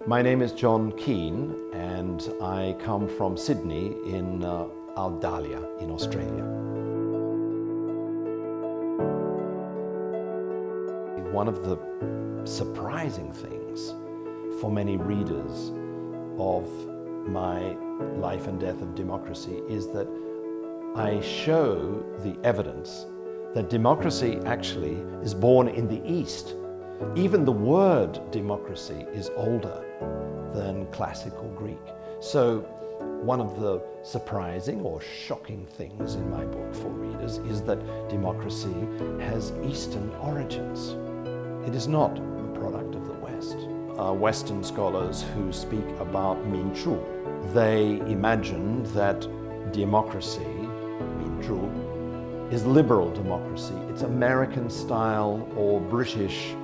My name is John Keane and I come from Sydney in Australia in Australia. One of the surprising things for many readers of my Life and Death of Democracy is that I show the evidence that democracy actually is born in the East. Even the word democracy is older than classical Greek. So one of the surprising or shocking things in my book for readers is that democracy has Eastern origins. It is not the product of the West. Western scholars who speak about 民主, they imagine that democracy, 民主, is liberal democracy. It's American style or British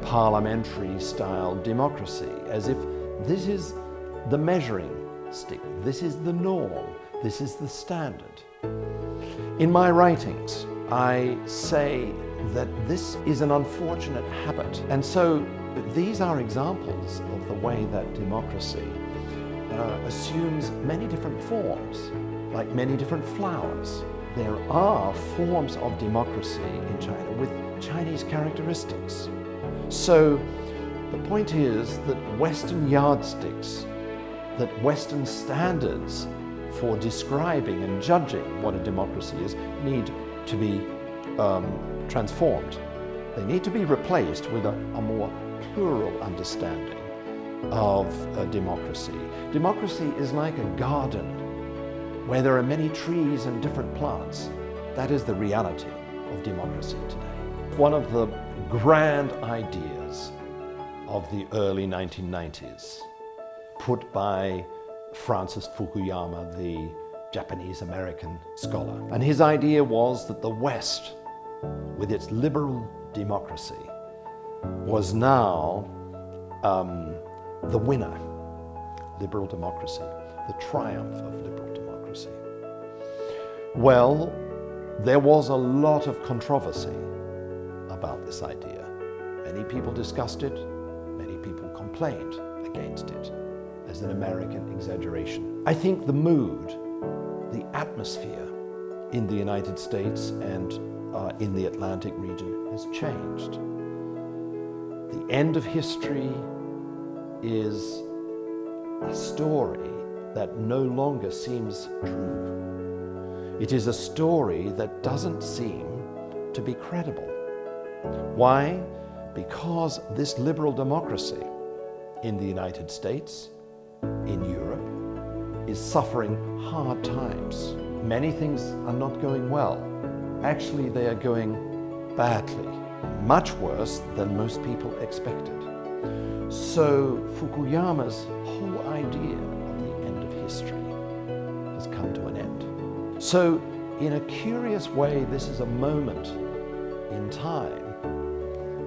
parliamentary style democracy, as if this is the measuring stick, this is the norm, this is the standard. In my writings, I say that this is an unfortunate habit, and so these are examples of the way that democracy assumes many different forms, like many different flowers. There are forms of democracy in China with Chinese characteristics. So the point is that Western yardsticks, that Western standards for describing and judging what a democracy is need to be transformed. They need to be replaced with a more plural understanding of democracy. Democracy is like a garden where there are many trees and different plants. That is the reality of democracy today. One of the grand ideas of the early 1990s, put by Francis Fukuyama, the Japanese-American scholar. And his idea was that the West, with its liberal democracy, was now the winner. Liberal democracy, the triumph of liberal democracy. Well, there was a lot of controversy about this idea. Many people discussed it, many people complained against it as an American exaggeration. I think the mood, the atmosphere in the United States and in the Atlantic region has changed. The end of history is a story that no longer seems true. It is a story that doesn't seem to be credible. Why? Because this liberal democracy in the United States, in Europe, is suffering hard times. Many things are not going well. Actually, they are going badly, much worse than most people expected. So Fukuyama's whole idea of the end of history has come to an end. So in a curious way, this is a moment in time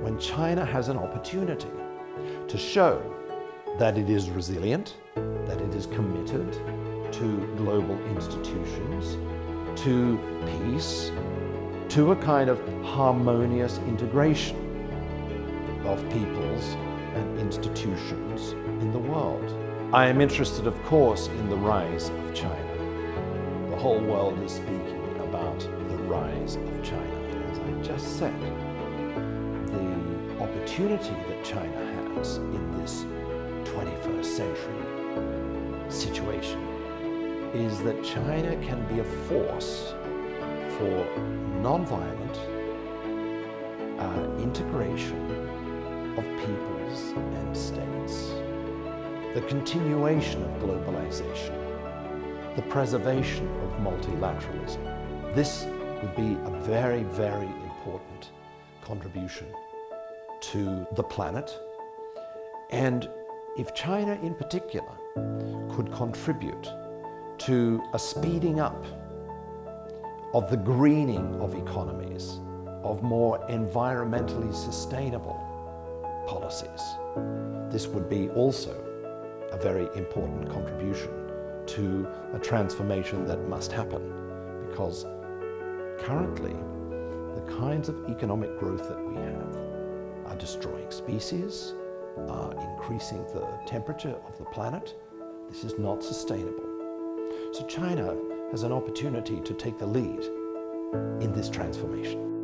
when China has an opportunity to show that it is resilient, that it is committed to global institutions, to peace, to a kind of harmonious integration of peoples and institutions in the world. I am interested, of course, in the rise of China. The whole world is speaking about the rise of China. As I just said, the opportunity that China has in this 21st century situation is that China can be a force for nonviolent integration of peoples and states, the continuation of globalization, the preservation of multilateralism. This would be a very, very important contribution to the planet. And if China in particular could contribute to a speeding up of the greening of economies, of more environmentally sustainable policies, this would be also a very important contribution to a transformation that must happen, because currently the kinds of economic growth that we have are destroying species, are increasing the temperature of the planet. This is not sustainable. So China has an opportunity to take the lead in this transformation.